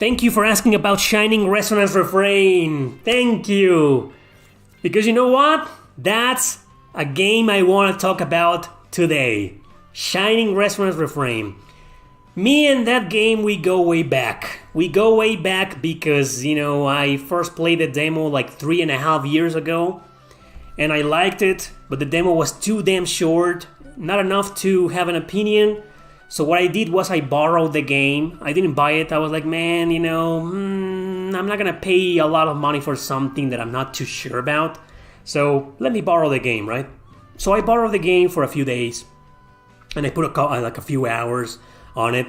Thank you for asking about Shining Resonance Refrain. Thank you. Because you know what? That's a game I want to talk about today. Shining Resonance Refrain. Me and that game, we go way back. We go way back because, I first played the demo like 3.5 years ago. And I liked it, but the demo was too damn short. Not enough to have an opinion. So what I did was I borrowed the game. I didn't buy it. I was like, man, I'm not gonna pay a lot of money for something that I'm not too sure about. So let me borrow the game, right? So I borrowed the game for a few days. And I put a few hours on it.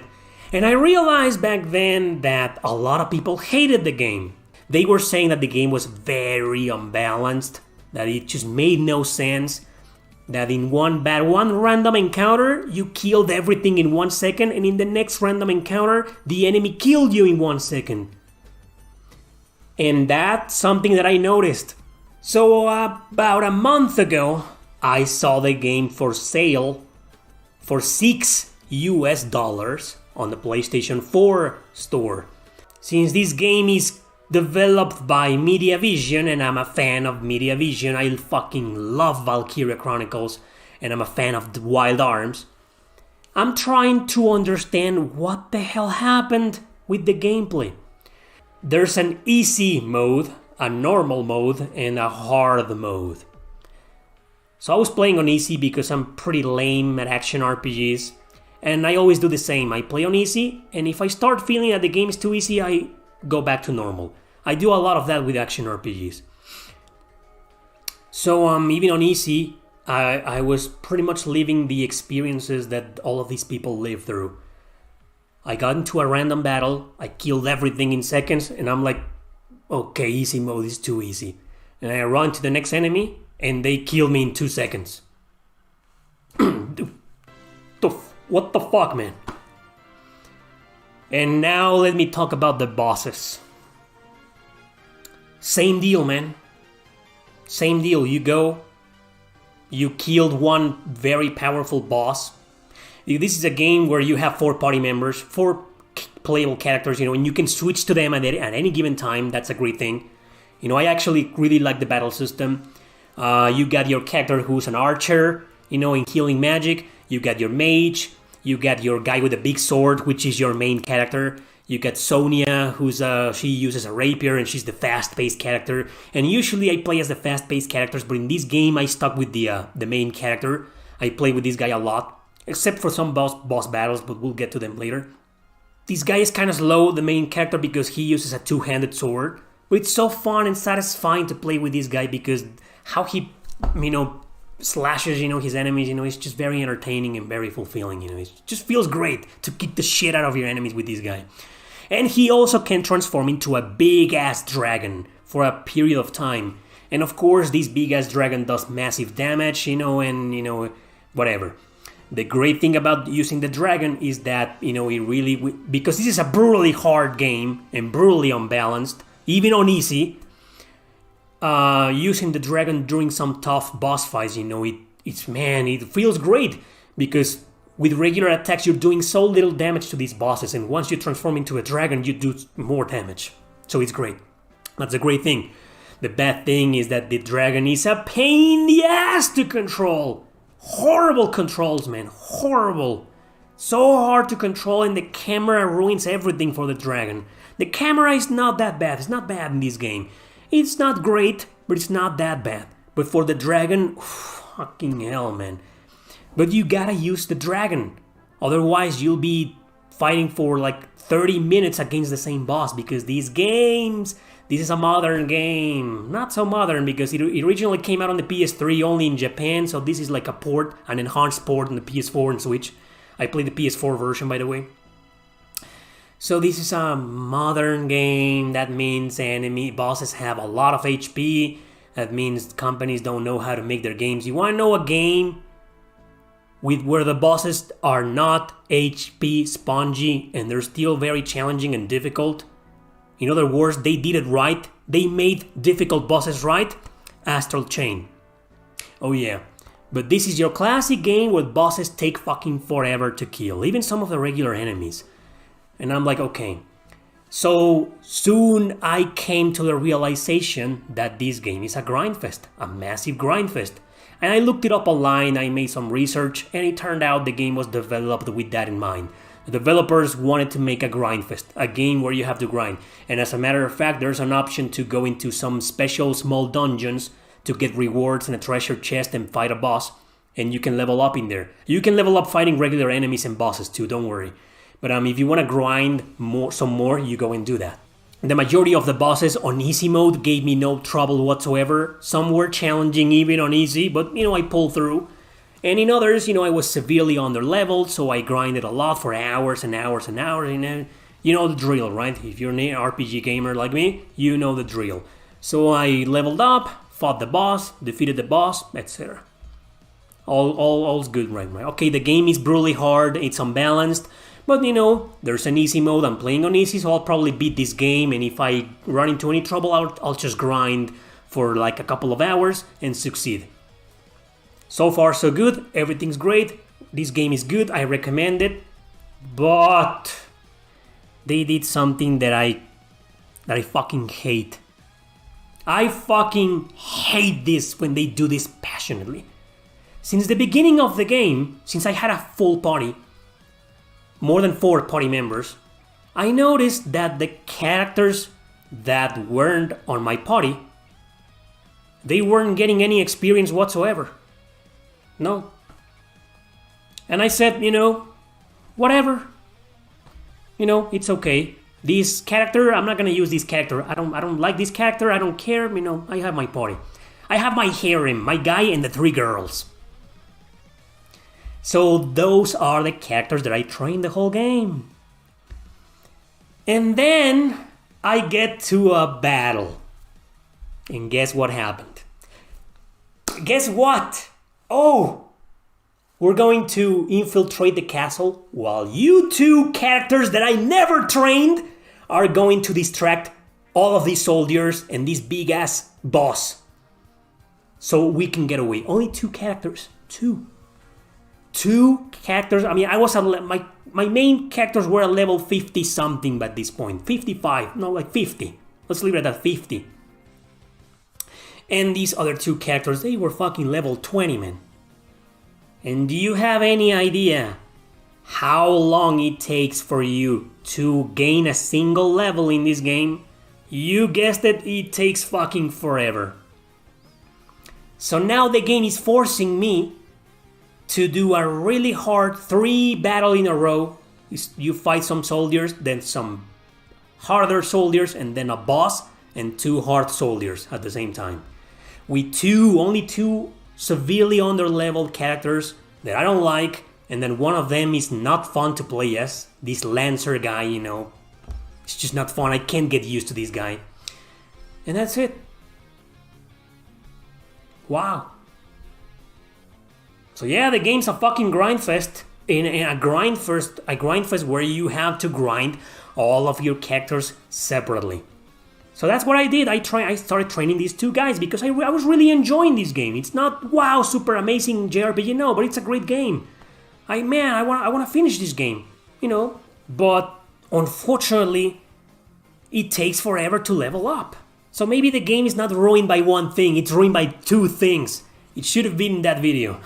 And I realized back then that a lot of people hated the game. They were saying that the game was very unbalanced, that it just made no sense, that in one random encounter, you killed everything in 1 second, and in the next random encounter, the enemy killed you in 1 second. And that's something that I noticed. So about a month ago, I saw the game for sale for $6 on the PlayStation 4 store. Since this game is developed by MediaVision, and I'm a fan of MediaVision. I fucking love Valkyria Chronicles, and I'm a fan of Wild Arms. I'm trying to understand what the hell happened with the gameplay. There's an easy mode, a normal mode, and a hard mode. So I was playing on easy because I'm pretty lame at action RPGs, and I always do the same. I play on easy, and if I start feeling that the game is too easy, I go back to normal. I do a lot of that with action RPGs. So even on easy, I was pretty much living the experiences that all of these people live through. I got into a random battle, I killed everything in seconds, and I'm like, okay, easy mode is too easy. And I run to the next enemy, and they kill me in 2 seconds. What the fuck, man? And now let me talk about the bosses. Same deal, man. Same deal. You killed one very powerful boss. This is a game where you have 4 party members, 4 playable characters, and you can switch to them at any given time. That's a great thing. I actually really like the battle system. You got your character who's an archer, in healing magic. You got your mage. You got your guy with a big sword, which is your main character. You got Sonia, she uses a rapier, and she's the fast-paced character. And usually I play as the fast-paced characters, but in this game I stuck with the main character. I play with this guy a lot, except for some boss battles, but we'll get to them later. This guy is kind of slow, the main character, because he uses a two-handed sword. But it's so fun and satisfying to play with this guy because how he, slashes, his enemies, it's just very entertaining and very fulfilling, It just feels great to kick the shit out of your enemies with this guy. And he also can transform into a big-ass dragon for a period of time. And of course, this big-ass dragon does massive damage, whatever. The great thing about using the dragon is that, it really, because this is a brutally hard game and brutally unbalanced, even on easy, using the dragon during some tough boss fights, it feels great because with regular attacks, you're doing so little damage to these bosses, and once you transform into a dragon, you do more damage. So it's great. That's a great thing. The bad thing is that the dragon is a pain in the ass to control. Horrible controls, man. Horrible. So hard to control, and the camera ruins everything for the dragon. The camera is not that bad. It's not bad in this game. It's not great, but it's not that bad. But for the dragon, fucking hell, man. But you gotta use the dragon. Otherwise, you'll be fighting for like 30 minutes against the same boss because this is a modern game. Not so modern because it originally came out on the PS3 only in Japan, so this is like a port, an enhanced port on the PS4 and Switch. I played the PS4 version, by the way. So this is a modern game. That means enemy bosses have a lot of HP. That means companies don't know how to make their games. You wanna know a game where the bosses are not HP spongy and they're still very challenging and difficult? In other words, they did it right. They made difficult bosses right. Astral Chain. Oh yeah. But this is your classic game where bosses take fucking forever to kill. Even some of the regular enemies. And I'm like, okay, So soon I came to the realization that this game is a grindfest, a massive grindfest. And I looked it up online, I made some research, and it turned out the game was developed with that in mind. The developers wanted to make a grindfest, a game where you have to grind. And as a matter of fact, there's an option to go into some special small dungeons to get rewards and a treasure chest and fight a boss. And you can level up in there. You can level up fighting regular enemies and bosses too, don't worry. But if you want to grind some more, you go and do that. The majority of the bosses on easy mode gave me no trouble whatsoever. Some were challenging even on easy, but I pulled through. And in others, I was severely underleveled, so I grinded a lot for hours and hours and hours. And you know the drill, right? If you're an RPG gamer like me, you know the drill. So I leveled up, fought the boss, defeated the boss, etc. All's good right now. Okay, the game is brutally hard, it's unbalanced, but there's an easy mode. I'm playing on easy, so I'll probably beat this game, and if I run into any trouble, I'll just grind for like a couple of hours and succeed. So far so good, everything's great, this game is good, I recommend it, but they did something that I fucking hate. I fucking hate this when they do this passionately. Since the beginning of the game, since I had a full party, more than 4 party members, I noticed that the characters that weren't on my party, they weren't getting any experience whatsoever. No. And I said, whatever. It's okay. This character, I'm not gonna use this character. I don't like this character, I don't care, I have my party. I have my harem, my guy and the 3 girls. So those are the characters that I trained the whole game. And then I get to a battle. And guess what happened? Guess what? Oh! We're going to infiltrate the castle while you 2 characters that I never trained are going to distract all of these soldiers and this big ass boss. So we can get away. Only 2 characters. 2 characters. I was my main characters were at level 50 something by this point. 55, no, like 50. Let's leave it at 50. And these other 2 characters, they were fucking level 20, man. And do you have any idea how long it takes for you to gain a single level in this game? You guessed it, it takes fucking forever. So now the game is forcing me to do a really hard 3 battle in a row. You fight some soldiers, then some harder soldiers, and then a boss, and 2 hard soldiers at the same time. With only 2 severely underleveled characters that I don't like, and then one of them is not fun to play as. This Lancer guy, it's just not fun. I can't get used to this guy. And that's it. Wow. So yeah, the game's a fucking grindfest. In a grindfest where you have to grind all of your characters separately. So that's what I did. I started training these 2 guys because I was really enjoying this game. It's not wow, super amazing JRPG, no, but it's a great game. I want to finish this game, But unfortunately, it takes forever to level up. So maybe the game is not ruined by one thing, it's ruined by 2 things. It should have been in that video.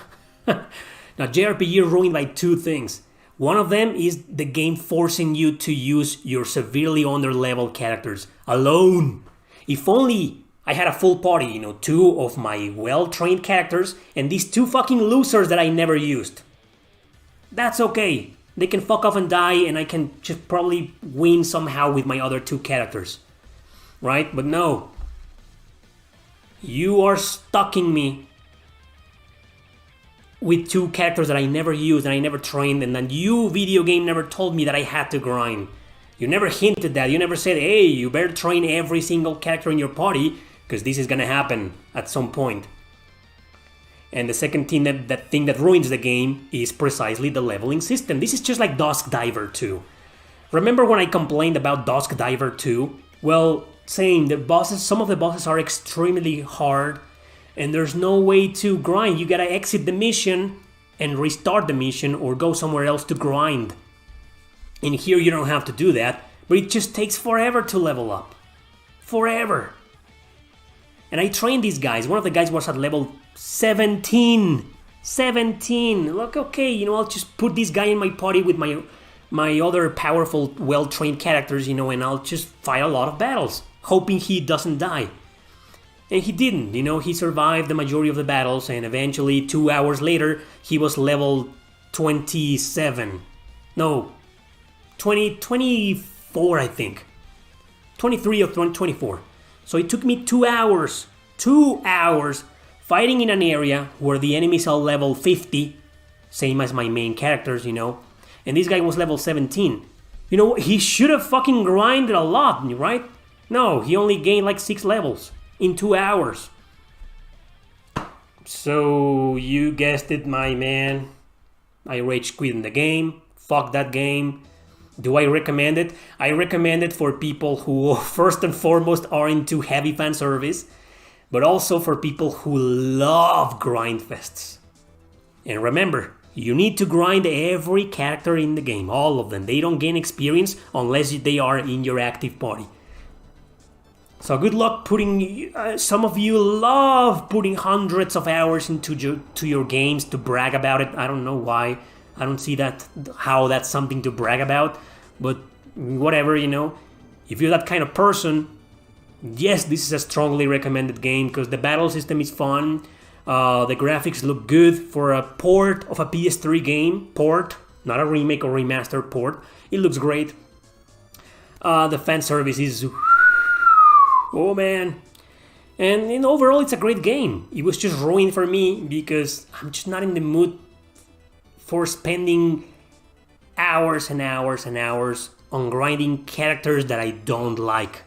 Now, JRPG ruined by 2 things. One of them is the game forcing you to use your severely underleveled characters alone. If only I had a full party, 2 of my well-trained characters and these 2 fucking losers that I never used. That's okay. They can fuck off and die and I can just probably win somehow with my other 2 characters. Right? But no. You are stucking me with 2 characters that I never used and I never trained, and then you, video game, never told me that I had to grind. You never hinted that. You never said, hey, you better train every single character in your party because this is gonna happen at some point. And the second thing that ruins the game is precisely the leveling system. This is just like Dusk Diver 2. Remember when I complained about Dusk Diver 2? Well, saying some of the bosses are extremely hard and there's no way to grind. You gotta exit the mission and restart the mission or go somewhere else to grind. And here you don't have to do that but it just takes forever to level up. Forever. And I trained these guys. One of the guys was at level 17. 17. Look, okay, you know, I'll just put this guy in my party with my other powerful, well-trained characters, you know, and I'll just fight a lot of battles, hoping he doesn't die. And he didn't, you know, he survived the majority of the battles, and eventually 2 hours later, he was level 27. No, 24, I think. 23 or 24. So it took me 2 hours. 2 hours fighting in an area where the enemies are level 50, same as my main characters, you know, and this guy was level 17. You know, he should have fucking grinded a lot, right? No, he only gained like 6 levels in 2 hours. So, you guessed it, my man. I rage quit in the game. Fuck that game. Do I recommend it? I recommend it for people who, first and foremost, are into heavy fan service, but also for people who love grind fests. And remember, you need to grind every character in the game, all of them. They don't gain experience unless they are in your active party. So good luck putting, some of you love putting hundreds of hours into your games to brag about it. I don't know why. I don't see how that's something to brag about. But whatever, you know. If you're that kind of person, yes, this is a strongly recommended game because the battle system is fun. The graphics look good for a port of a PS3 game. Port, not a remake or remaster port. It looks great. The fan service is... oh man. And overall, it's a great game. It was just ruined for me because I'm just not in the mood for spending hours and hours and hours on grinding characters that I don't like.